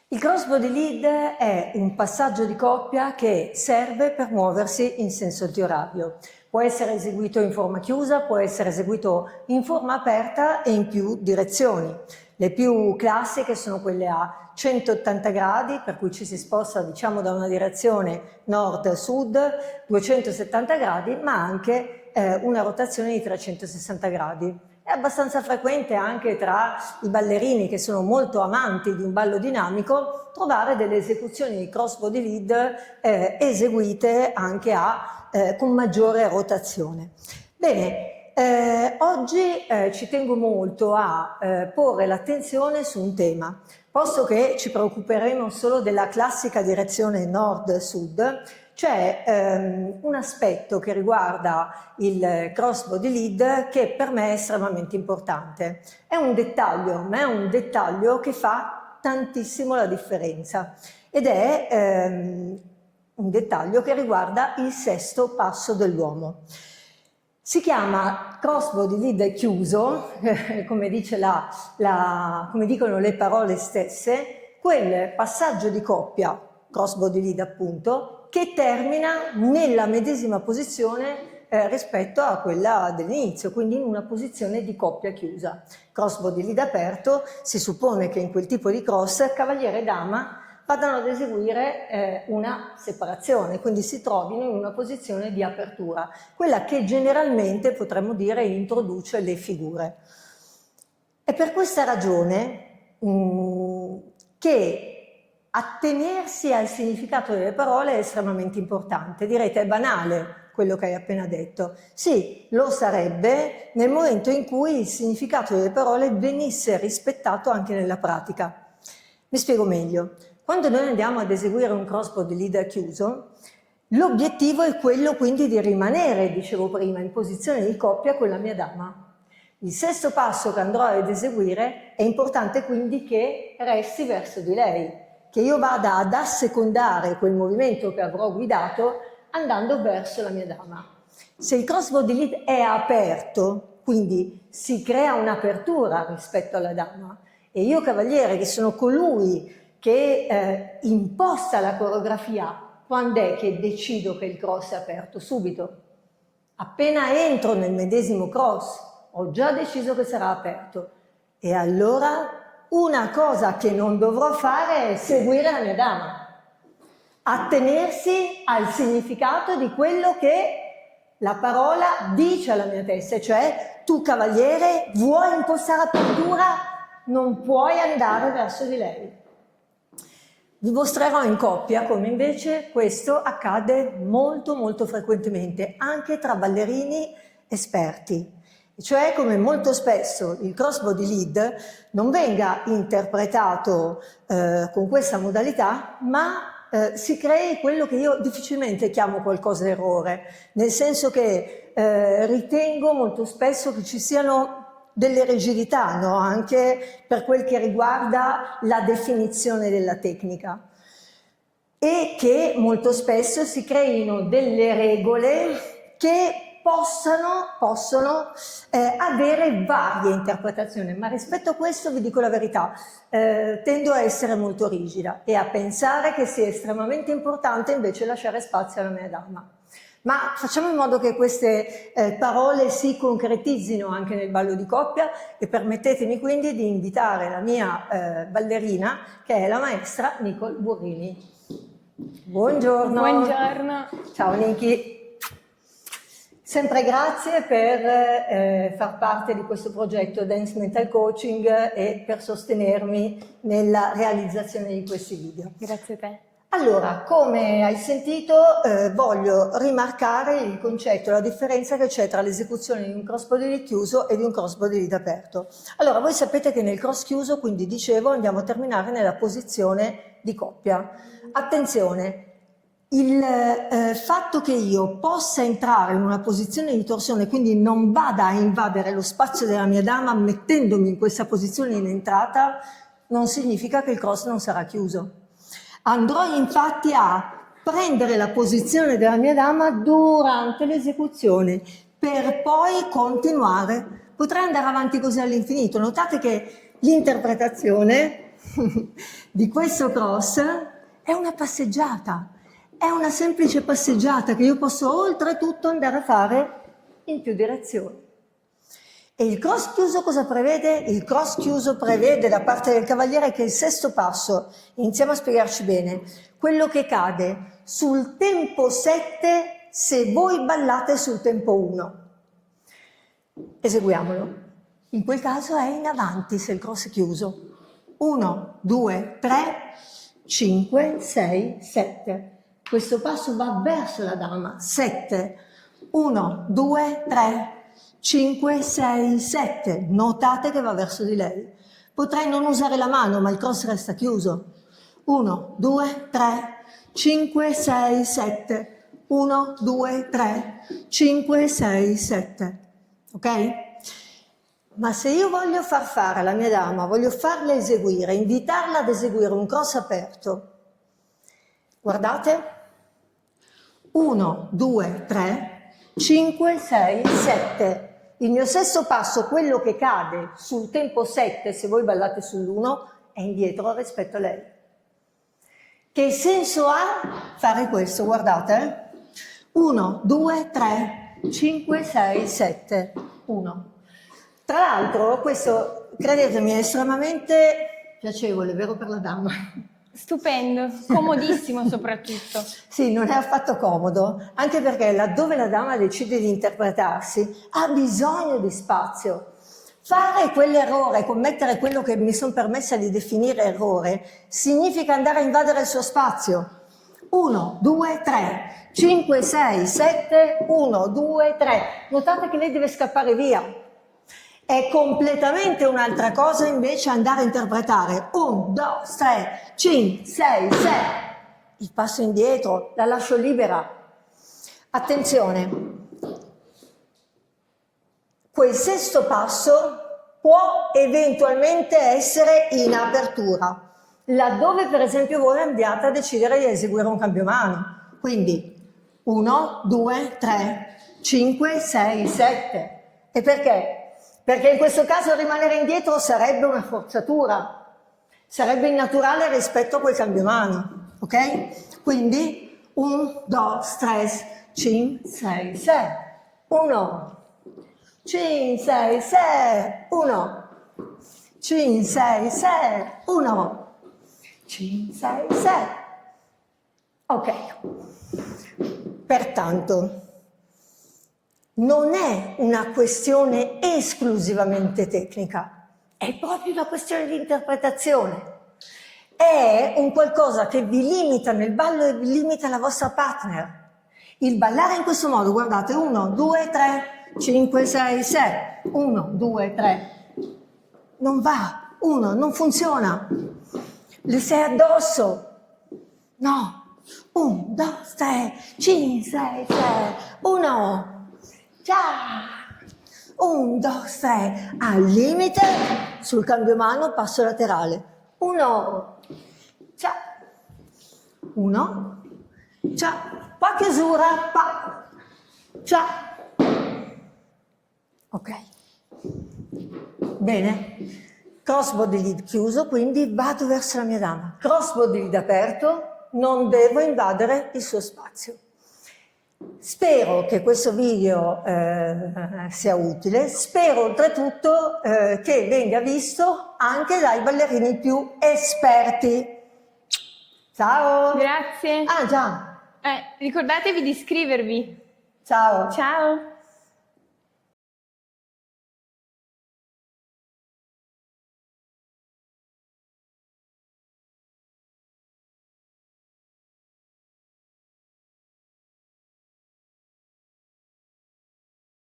Il crossbody lead è un passaggio di coppia che serve per muoversi in senso antiorario. Può essere eseguito in forma chiusa, può essere eseguito in forma aperta e in più direzioni. Le più classiche sono quelle a 180 gradi, per cui ci si sposta diciamo da una direzione nord-sud, 270 gradi, ma anche una rotazione di 360 gradi. È abbastanza frequente anche tra i ballerini che sono molto amanti di un ballo dinamico trovare delle esecuzioni di crossbody lead eseguite anche con maggiore rotazione. Bene, oggi ci tengo molto a porre l'attenzione su un tema. Posto che ci preoccuperemo solo della classica direzione nord-sud, c'è un aspetto che riguarda il crossbody lead che per me è estremamente importante. È un dettaglio, ma è un dettaglio che fa tantissimo la differenza ed è un dettaglio che riguarda il sesto passo dell'uomo. Si chiama crossbody lead chiuso, come dicono le parole stesse, quel passaggio di coppia, crossbody lead appunto, che termina nella medesima posizione rispetto a quella dell'inizio, quindi in una posizione di coppia chiusa. Crossbody lead aperto, si suppone che in quel tipo di cross cavaliere e dama vadano ad eseguire una separazione, quindi si trovino in una posizione di apertura, quella che generalmente potremmo dire introduce le figure. È per questa ragione che attenersi al significato delle parole è estremamente importante. Direte, è banale quello che hai appena detto. Sì, lo sarebbe nel momento in cui il significato delle parole venisse rispettato anche nella pratica. Mi spiego meglio. Quando noi andiamo ad eseguire un crossbody lead chiuso, l'obiettivo è quello quindi di rimanere, dicevo prima, in posizione di coppia con la mia dama. Il sesto passo che andrò ad eseguire è importante quindi che resti verso di lei, che io vada ad assecondare quel movimento che avrò guidato andando verso la mia dama. Se il crossbody lead è aperto, quindi si crea un'apertura rispetto alla dama, e io cavaliere che sono colui che imposta la coreografia, quando è che decido che il cross è aperto? Subito. Appena entro nel medesimo cross, ho già deciso che sarà aperto. E allora una cosa che non dovrò fare è seguire la mia dama. Attenersi al significato di quello che la parola dice alla mia testa, cioè tu cavaliere vuoi impostare apertura, non puoi andare verso di lei. Vi mostrerò in coppia come invece questo accade molto frequentemente, anche tra ballerini esperti. Cioè come molto spesso il crossbody lead non venga interpretato con questa modalità, ma si crei quello che io difficilmente chiamo qualcosa d'errore, nel senso che ritengo molto spesso che ci siano delle rigidità, no? Anche per quel che riguarda la definizione della tecnica, e che molto spesso si creino delle regole che possono avere varie interpretazioni, ma rispetto a questo vi dico la verità, tendo a essere molto rigida e a pensare che sia estremamente importante invece lasciare spazio alla mia dama. Ma facciamo in modo che queste parole si concretizzino anche nel ballo di coppia e permettetemi quindi di invitare la mia ballerina, che è la maestra Nicole Burrini. Buongiorno. Buongiorno. Ciao Niki. Sempre grazie per far parte di questo progetto Dance Mental Coaching e per sostenermi nella realizzazione di questi video. Grazie a te. Allora, come hai sentito, voglio rimarcare il concetto, la differenza che c'è tra l'esecuzione di un crossbody lead chiuso e di un crossbody lead aperto. Allora, voi sapete che nel cross chiuso, quindi dicevo, andiamo a terminare nella posizione di coppia. Attenzione, il fatto che io possa entrare in una posizione di torsione, quindi non vada a invadere lo spazio della mia dama mettendomi in questa posizione in entrata, non significa che il cross non sarà chiuso. Andrò infatti a prendere la posizione della mia dama durante l'esecuzione per poi continuare. Potrei andare avanti così all'infinito. Notate che l'interpretazione di questo cross è una passeggiata, è una semplice passeggiata che io posso oltretutto andare a fare in più direzioni. E il cross chiuso cosa prevede? Il cross chiuso prevede da parte del cavaliere che il sesto passo, iniziamo a spiegarci bene, quello che cade sul tempo 7 se voi ballate sul tempo 1. Eseguiamolo. In quel caso è in avanti se il cross è chiuso. 1, 2, 3, 5, 6, 7. Questo passo va verso la dama. 7. 1, 2, 3, 5, 6, 7. Notate che va verso di lei. Potrei non usare la mano, ma il cross resta chiuso. 1, 2, 3, 5, 6, 7. 1, 2, 3, 5, 6, 7. Ok? Ma se io voglio far fare alla mia dama, voglio farla eseguire, invitarla ad eseguire un cross aperto, guardate, 1, 2, 3, 5, 6, 7. Il mio sesto passo, quello che cade sul tempo 7, se voi ballate sull'1, è indietro rispetto a lei. Che senso ha fare questo? Guardate, 1, 2, 3, 5, 6, 7, 1. Tra l'altro, questo, credetemi, è estremamente piacevole, vero per la dama? Stupendo, comodissimo soprattutto. Sì, non è affatto comodo, anche perché laddove la dama decide di interpretarsi ha bisogno di spazio. Fare quell'errore, commettere quello che mi sono permessa di definire errore, significa andare a invadere il suo spazio. 1, 2, 3, 5, 6, 7, 1, 2, 3. Notate che lei deve scappare via. È completamente un'altra cosa invece andare a interpretare 1, 2, 3, 5, 6, 7. Il passo indietro, la lascio libera. Attenzione, quel sesto passo può eventualmente essere in apertura, laddove per esempio voi andiate a decidere di eseguire un cambio mano. Quindi 1, 2, 3, 5, 6, 7. E perché? Perché in questo caso rimanere indietro sarebbe una forzatura, sarebbe innaturale rispetto a quel cambio mano, ok? Quindi 1, 2, 3, 5, 6, 7, 1, 5, 6, 7, 1, 5, 6, 7, 1, 5, 6, 7. Ok. Pertanto, non è una questione esclusivamente tecnica, è proprio una questione di interpretazione. È un qualcosa che vi limita nel ballo e vi limita la vostra partner. Il ballare in questo modo, guardate, 1, 2, 3, 5, 6, 7, 1, 2, 3, non va, 1, non funziona, le sei addosso, no, 1, 2, 3, 5, 6, 7, 1, ciao, 1, 2, 3, al limite, sul cambio mano, passo laterale, 1, ciao, 1, ciao, qua chiusura, pa, ciao, ok, bene, crossbody lead chiuso, quindi vado verso la mia dama, crossbody lead aperto, non devo invadere il suo spazio. Spero che questo video sia utile, spero oltretutto che venga visto anche dai ballerini più esperti. Ciao! Grazie. Ah già! Ricordatevi di iscrivervi. Ciao! Ciao!